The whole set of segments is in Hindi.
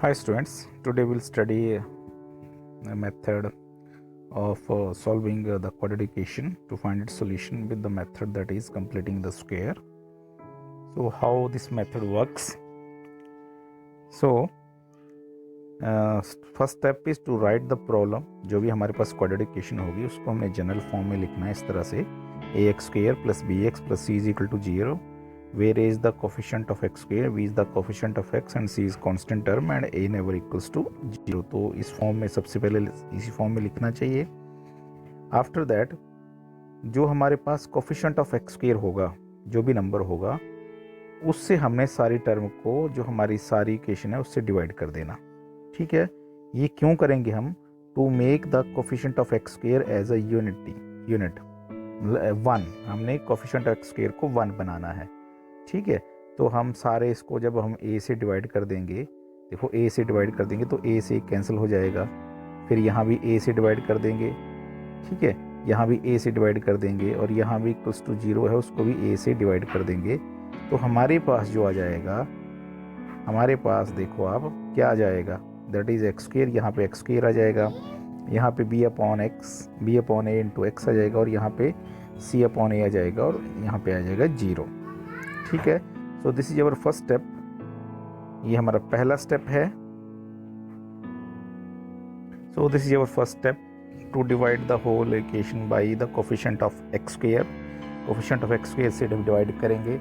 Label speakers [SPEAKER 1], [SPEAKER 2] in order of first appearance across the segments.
[SPEAKER 1] Hi students, today we'll study a method of solving the quadratic equation to find its solution with the method that is completing the square. So how this method works? So first step is to write the problem. जो भी हमारे पास quadratic equation होगी उसको हमने जनरल फॉर्म में लिखना है इस तरह से ax square plus bx plus c is equal to 0, where a is the coefficient of x square, b is the coefficient of x and c is constant term and a never equals to 0. तो इस फॉर्म में सबसे पहले इसी फॉर्म में लिखना चाहिए. आफ्टर दैट जो हमारे पास कोफिशिएंट ऑफ एक्स स्क्वायर होगा, जो भी नंबर होगा, उससे हमने सारी टर्म को, जो हमारी सारी इक्वेशन है, उससे डिवाइड कर देना. ठीक है, ये क्यों करेंगे हम? To make the coefficient of X square as a unit 1. हमने कोफिशिएंट ऑफ एक्स स्क्वायर को 1 बनाना है. ठीक है, तो हम सारे इसको जब हम a से डिवाइड कर देंगे, देखो a से डिवाइड कर देंगे तो a से कैंसिल हो जाएगा. फिर यहाँ भी a से डिवाइड कर देंगे. ठीक है, यहाँ भी a से डिवाइड कर देंगे और यहाँ भी इक्वल्स टू 0 है, उसको भी a से डिवाइड कर देंगे. तो हमारे पास जो आ जाएगा, हमारे पास देखो आप क्या आ जाएगा, दैट इज़ एक्स स्क्वायर. यहाँ पे एक्स स्क्वायर आ जाएगा, यहाँ पे b upon a into x आ जाएगा और यहाँ पे c अपॉन a आ जाएगा और यहाँ पे आ जाएगा 0. ठीक है, so this is our first step. ये हमारा पहला स्टेप है. So this is our first step to divide the whole equation by the coefficient of X square. Coefficient of X square से डिवाइड करेंगे.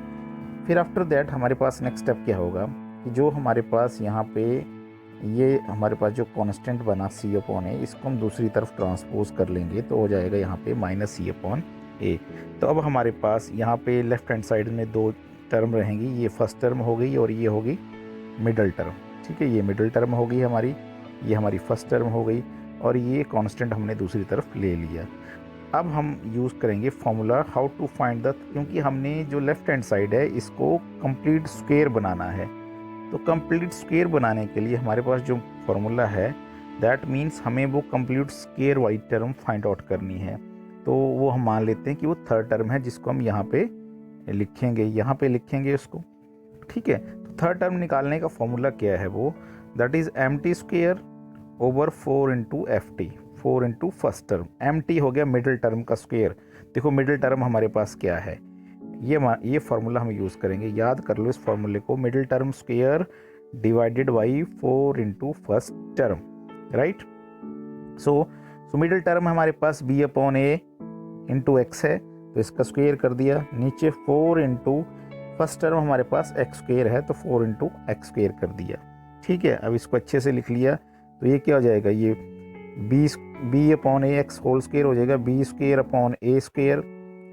[SPEAKER 1] फिर आफ्टर दैट हमारे पास नेक्स्ट स्टेप क्या होगा कि जो हमारे पास यहाँ पे ये हमारे पास जो कांस्टेंट बना c अपॉन a, इसको हम दूसरी तरफ ट्रांसपोज कर लेंगे तो हो जाएगा यहाँ पे माइनस c अपॉन a. तो अब हमारे पास यहाँ पे लेफ्ट हैंड साइड में दो टर्म रहेंगी. ये फर्स्ट टर्म हो गई और ये होगी मिडल टर्म. ठीक है, ये मिडल टर्म हो गई हमारी, ये हमारी फर्स्ट टर्म हो गई और ये कांस्टेंट हमने दूसरी तरफ ले लिया. अब हम यूज़ करेंगे formula how to find the, क्योंकि हमने जो लेफ्ट हैंड साइड है इसको कंप्लीट स्क्वायर बनाना है. तो कंप्लीट स्क्वायर बनाने के लिए हमारे पास जो फॉर्मूला है, दैट मीन्स हमें वो कंप्लीट स्क्वायर वाली टर्म फाइंड आउट करनी है. तो वो हम मान लेते हैं कि वो थर्ड टर्म है, जिसको हम यहाँ पे लिखेंगे उसको. ठीक है, तो थर्ड टर्म निकालने का फॉर्मूला क्या है वो, that is M T square over 4 into F T. 4 into first term, M T हो गया मिडिल टर्म का स्क्वायर. देखो मिडिल टर्म हमारे पास क्या है, ये फार्मूला हम यूज़ करेंगे. याद कर लो इस फार्मूले को, middle term square divided by 4 into first term. Right, so middle term हमारे पास b upon a into x है, तो इसका स्क्वायर कर दिया. नीचे 4 इंटू फर्स्ट टर्म हमारे पास एक्स स्क्वायर है, तो 4 इंटू एक्स स्क्वायर कर दिया. ठीक है, अब इसको अच्छे से लिख लिया. तो ये क्या हो जाएगा, ये b upon a X whole square हो जाएगा, b square upon a square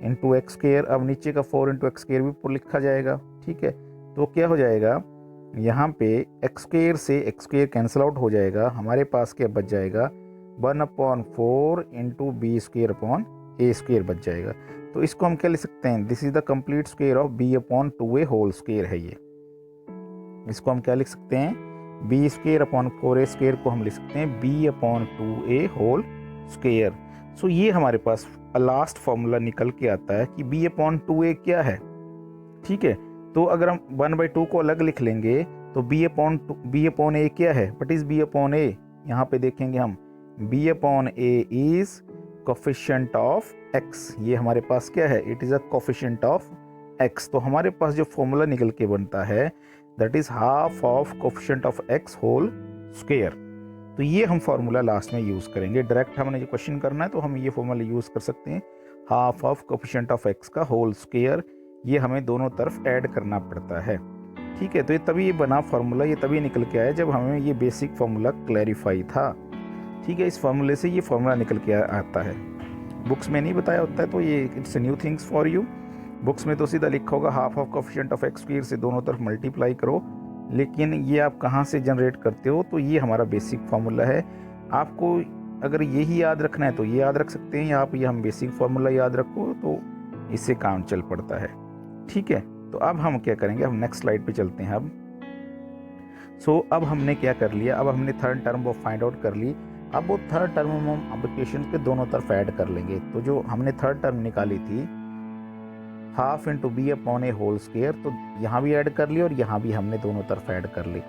[SPEAKER 1] into X square. अब नीचे का 4 इंटू एक्स स्क्वायर भी ऊपर लिखा जाएगा. ठीक है, तो क्या हो जाएगा, यहाँ पे एक्स स्क्वायर से एक्स स्क्वायर कैंसिल आउट हो जाएगा. हमारे पास क्या बच जाएगा, 1 upon 4 into b square upon a square बच जाएगा. तो इसको हम क्या लिख सकते हैं, this is the complete square of b upon 2a whole square है ये. इसको हम क्या लिख सकते हैं, b square upon 4a square को हम लिख सकते हैं b upon 2a whole square. So ये हमारे पास लास्ट फॉर्मूला निकल के आता है कि b अपॉन 2a क्या है. ठीक है, तो अगर हम 1/2 को अलग लिख लेंगे तो b अपॉन a क्या है, what is b upon a. यहाँ पे देखेंगे हम, b upon a is coefficient of x. ये हमारे पास क्या है, it is a coefficient of x. तो हमारे पास जो फॉर्मूला निकल के बनता है, that is half of coefficient of x whole square. तो ये हम फॉर्मूला लास्ट में यूज़ करेंगे. डायरेक्ट हमने जो क्वेश्चन करना है तो हम ये फॉर्मूला यूज़ कर सकते हैं, half of coefficient of x का होल स्क्वायर. ये हमें दोनों तरफ ऐड करना पड़ता है. ठीक है, तो ये तभी बना फॉर्मूला, ये तभी निकल के आया जब हमें ये बेसिक फॉर्मूला क्लैरिफाई था. ठीक है, इस फॉर्मूले से ये फॉर्मूला निकल के आता है. बुक्स में नहीं बताया होता है, तो ये it's new things for you. Books में तो सीधा लिखा होगा half of coefficient of X square से दोनों तरफ मल्टीप्लाई करो, लेकिन ये आप कहाँ से जनरेट करते हो, तो ये हमारा बेसिक फार्मूला है. आपको अगर यही याद रखना है तो ये याद रख सकते हैं, या आप ये हम बेसिक फार्मूला याद रखो तो इससे काम चल पड़ता है. ठीक है, तो अब हम क्या करेंगे, हम नेक्स्ट स्लाइड पे चलते हैं अब. अब हमने क्या कर लिया, अब हमने थर्ड टर्म वो फाइंड आउट कर ली. अब वो थर्ड टर्म हम इक्वेशन के दोनों तरफ ऐड कर लेंगे. तो जो हमने थर्ड टर्म निकाली थी हाफ इंटू बी अपॉन ए होल स्क्वायर, तो यहाँ भी ऐड कर ली और यहाँ भी हमने दोनों तरफ ऐड कर ली.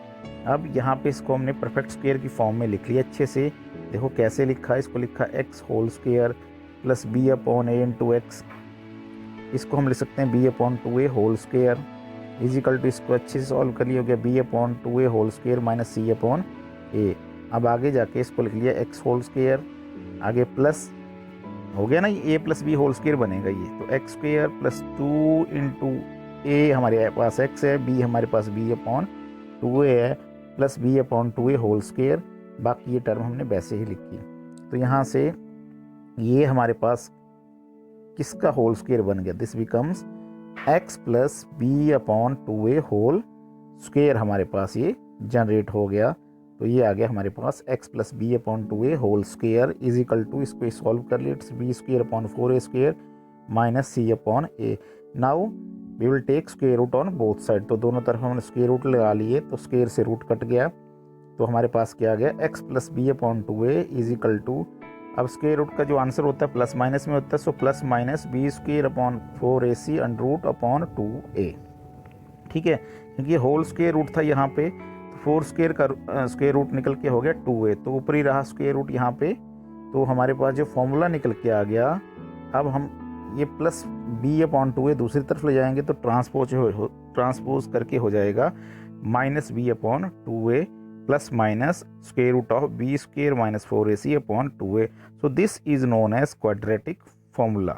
[SPEAKER 1] अब यहाँ पे इसको हमने परफेक्ट स्क्वायर की फॉर्म में लिख लिया अच्छे से। देखो कैसे लिखा, इसको लिखा x whole square plus B upon a into x. इसको हम लिख सकते हैं b upon 2a whole square equal to, इसको अच्छे से सॉल्व कर लिया, हो गया b upon 2a whole square minus C upon a. अब आगे जाके इसको लिख लिया एक्स होल स्क्वायर, आगे प्लस हो गया ना, a plus B whole square बनेगा ये, तो एक्स स्क्वायर प्लस 2 इंटू ए हमारे पास एक्स है, बी हमारे पास बी अपॉन 2a है, plus B upon 2a whole square. बाकी ये टर्म हमने वैसे ही लिखी। तो यहाँ से ये हमारे पास किसका होल स्क्वायर बन गया, this becomes x plus B upon 2a whole square हमारे पास ये जनरेट हो गया। तो ये आ गया हमारे पास x plus B upon 2a whole square is equal to, इसको सॉल्व कर लिया, it's B square upon 4a square minus C upon A. Now we will take square root on both side. तो दोनों तरफ हमने स्क्वायर रूट लगा लिए, तो स्क्वायर से रूट कट गया, तो हमारे पास क्या आ गया x plus B upon 2a is equal to, अब स्क्वायर रूट का जो आंसर होता है प्लस माइनस में होता है, so plus minus B square upon 4ac under root upon 2a। ठीक है, क्योंकि ये होल स्क्वायर रूट था यहाँ पे, तो 4 स्क्वायर का स्क्वायर रूट निकल के हो गया 2a, तो ऊपर ही रहा स्क्वायर रूट यहाँ पे। तो हमारे पास जो फॉर्मूला निकल के आ गया, अब हम ये प्लस b अपॉन 2a दूसरी तरफ ले जाएंगे, तो ट्रांसपोज करके हो जाएगा minus b upon 2a plus minus square root of B square minus 4ac upon 2a। So this is known as quadratic formula.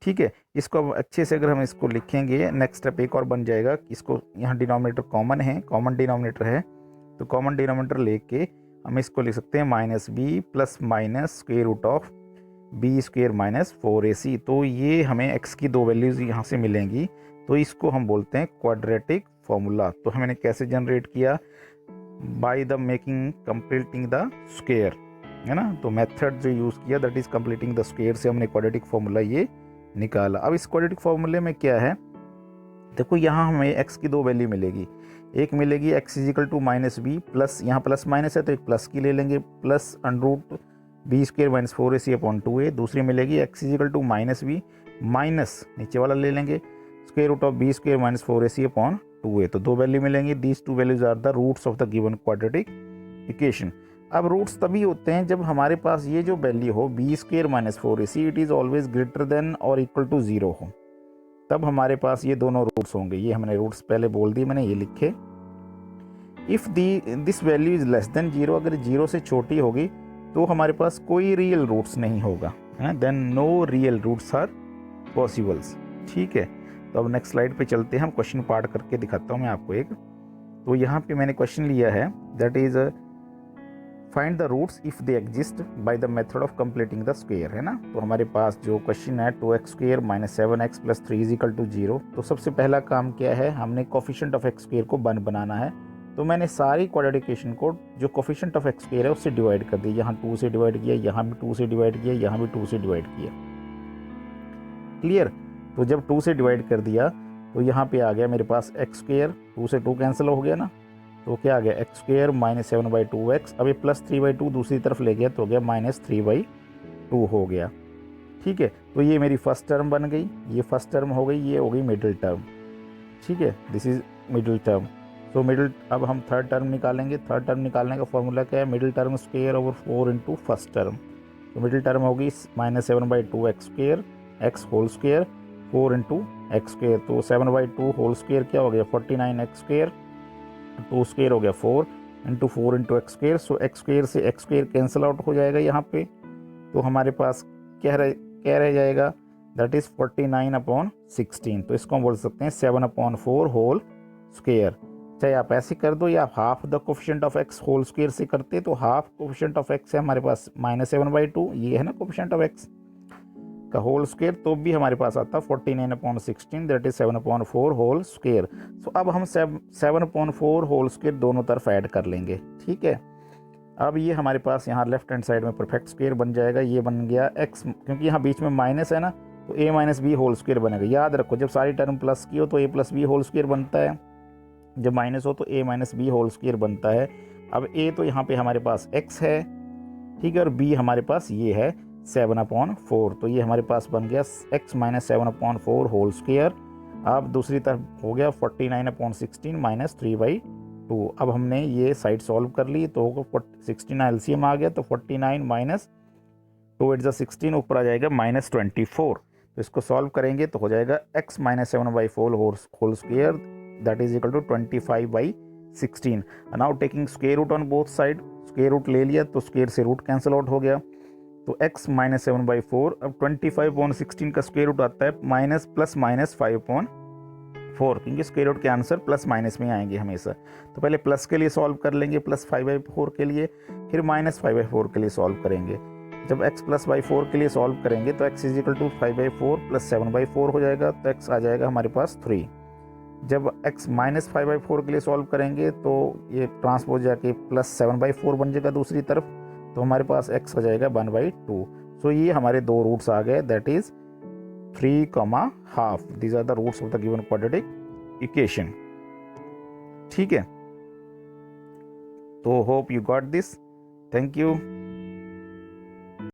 [SPEAKER 1] ठीक है, इसको अब अच्छे से अगर हम इसको लिखेंगे, नेक्स्ट स्टेप एक और बन जाएगा, इसको यहाँ डिनोमिनेटर कॉमन है, कॉमन डिनोमिनेटर है, तो कॉमन डिनोमिनेटर लेके हम इसको लिख सकते हैं minus B plus minus square root of B square minus 4ac। तो ये हमें x की दो वैल्यूज़ यहाँ से मिलेंगी, तो इसको हम बोलते हैं क्वाड्रेटिक फॉर्मूला। तो हमने कैसे जनरेट किया, by the making completing the square, है ना। तो मेथड जो यूज़ किया that is completing the square से हमने क्वाड्रेटिक फॉर्मूला ये निकाला। अब इस क्वाड्रेटिक फॉर्मूले में क्या है, देखो यहाँ हमें x की दो वैल्यू मिलेगी, एक मिलेगी x is equal to minus B plus, यहाँ प्लस माइनस है तो एक प्लस की ले लेंगे, plus under root B square minus 4ac upon 2a। दूसरी मिलेगी x is equal to minus B minus नीचे वाला ले लेंगे square root of B square minus 4ac upon 2a। तो दो वैल्यू मिलेंगी, these two values are the roots of the given quadratic equation. अब रूट्स तभी होते हैं जब हमारे पास ये जो वैल्यू हो B square minus 4ac it is always greater than और इक्वल टू 0 हो, तब हमारे पास ये दोनों रूट्स होंगे। ये हमने रूट्स पहले बोल दिए, मैंने ये लिखे। If this value is less than 0, अगर 0 से छोटी होगी तो हमारे पास कोई रियल रूट्स नहीं होगा, then no real roots are possibles. ठीक है, तो अब नेक्स्ट स्लाइड पे चलते हैं, हम क्वेश्चन पार्ट करके दिखाता हूँ मैं आपको एक। तो यहाँ पे मैंने क्वेश्चन लिया है that is find the roots if they exist by the method of completing the square, है ना। तो हमारे पास जो क्वेश्चन है 2x स्क्वायर minus 7x plus 3 is equal to 0। तो सबसे पहला काम क्या है, हमने कोफिशिएंट ऑफ एक्स स्क्वायर को 1 बनाना है। तो मैंने सारी क्वाड्रेटिक इक्वेशन को जो कोफिशिएंट ऑफ एक्स स्क्वायर है उससे डिवाइड कर दिया, यहाँ 2 से डिवाइड किया, यहाँ भी 2 से डिवाइड किया, यहाँ भी 2 से डिवाइड किया। क्लियर, तो जब 2 से डिवाइड कर दिया तो यहाँ पे आ गया मेरे पास एक्स स्क्वायर, 2 से 2 कैंसिल हो गया ना, तो क्या आ गया एक्स स्क्वायर माइनस 7/2x। अब ये प्लस 3/2 दूसरी तरफ ले गया तो हो गया माइनस 3/2 हो गया। ठीक है, तो ये मेरी फर्स्ट टर्म बन गई, ये फर्स्ट टर्म हो गई, ये हो गई मिडिल टर्म। ठीक है, दिस इज मिडिल टर्म। तो मिडिल, अब हम थर्ड टर्म निकालेंगे। थर्ड टर्म निकालने का फॉर्मूला क्या है, middle term square over 4 into first term. तो मिडिल टर्म होगी minus 7/2x square X whole square 4 into X square. तो 7/2 होल स्क्वायर क्या हो गया 49x स्क्वायर, 2 स्क्वायर हो गया 4 इंटू 4 इंटू एक्स स्क्वायर। सो एक्स स्क्वायर से एक्स स्क्वायर कैंसिल आउट हो जाएगा यहाँ पे, तो हमारे पास क्या रह जाएगा, दैट इज़ 49/16। तो इसको हम बोल सकते हैं 7/4 होल स्क्वायर। चाहे आप ऐसे कर दो या half the coefficient of X whole square से करते, तो हाफ कोफिशिएंट ऑफ एक्स है हमारे पास माइनस 7/2, ये है ना कोफिशिएंट ऑफ एक्स का होल स्क्वायर, तो भी हमारे पास आता 49/16 दैट इज 7/4 होल स्क्वायर। सो अब हम 7/4 होल स्क्वायर दोनों तरफ ऐड कर लेंगे। ठीक है, अब ये हमारे पास यहाँ लेफ्ट हैंड साइड में परफेक्ट स्क्वायर बन जाएगा, ये बन गया x, क्योंकि यहाँ बीच में माइनस है ना, तो a minus B whole square बनेगा। याद रखो जब सारी टर्म प्लस की हो तो a plus B whole square बनता है, जब माइनस हो तो a minus B whole square बनता है। अब a तो यहाँ पे हमारे पास x है, ठीक है, और b हमारे पास ये है 7/4, तो ये हमारे पास बन गया x माइनस 7/4 होल स्क्वायर। अब दूसरी तरफ हो गया 49/16 माइनस 3/2। 2। अब हमने ये साइड सॉल्व कर ली तो होगा 16 एलसीएम आ गया, तो 49 माइनस 2 8 16 ऊपर आ जाएगा -24। तो इसको सॉल्व करेंगे तो हो जाएगा x minus 7/4 whole square that is equal to 25/16। Now taking square root on both side, square root ले लिया तो स्क्वायर से रूट कैंसिल आउट हो गया, तो x माइनस 7/4। अब 25/16 का स्क्वायर रूट आता है माइनस प्लस माइनस 5/4, क्योंकि स्क्वायर रूट के आंसर प्लस माइनस में आएंगे हमेशा। तो पहले प्लस के लिए सॉल्व कर लेंगे प्लस 5/4 के लिए, फिर माइनस 5/4 के लिए सॉल्व करेंगे। जब x प्लस बाई 4 के लिए सॉल्व करेंगे तो x is equal to 5/4 plus 7/4 हो जाएगा, तो x आ जाएगा हमारे पास 3। जब x माइनस 5/4 के लिए सॉल्व करेंगे तो ये ट्रांसपोज जाके प्लस 7/4 बन जाएगा दूसरी तरफ, तो हमारे पास x हो जाएगा 1/2। सो ये हमारे दो रूट्स आ गए, that is 3,5। These are the roots of the given quadratic equation. ठीक है, तो hope you got this, thank you.